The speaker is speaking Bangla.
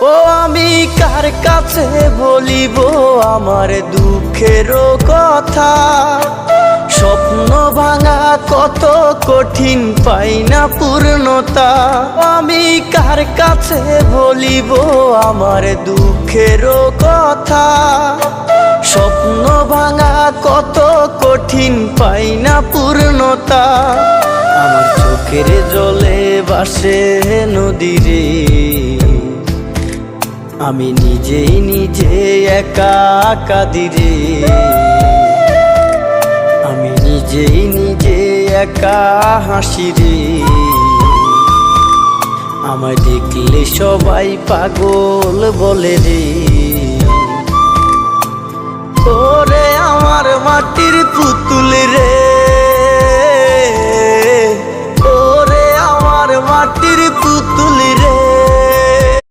ও আমি কার কাছে বলিব আমার দুঃখের কথা, স্বপ্ন ভাঙা কত কঠিন পাই না পূর্ণতা। আমি কার কাছে বলিব আমার দুঃখের কথা, স্বপ্ন ভাঙা কত কঠিন পাই না পূর্ণতা। আমার চোখের জলে ভাসে নদীরে, আমি নিজেই নিজে একা কাঁদিরে, আমি নিজেই নিজে একা হাসি রে। আমায় দেখলে সবাই পাগল বলে রে। ওরে আমার মাটির পুতুল রে, ওরে আমার মাটির পুতুল রে।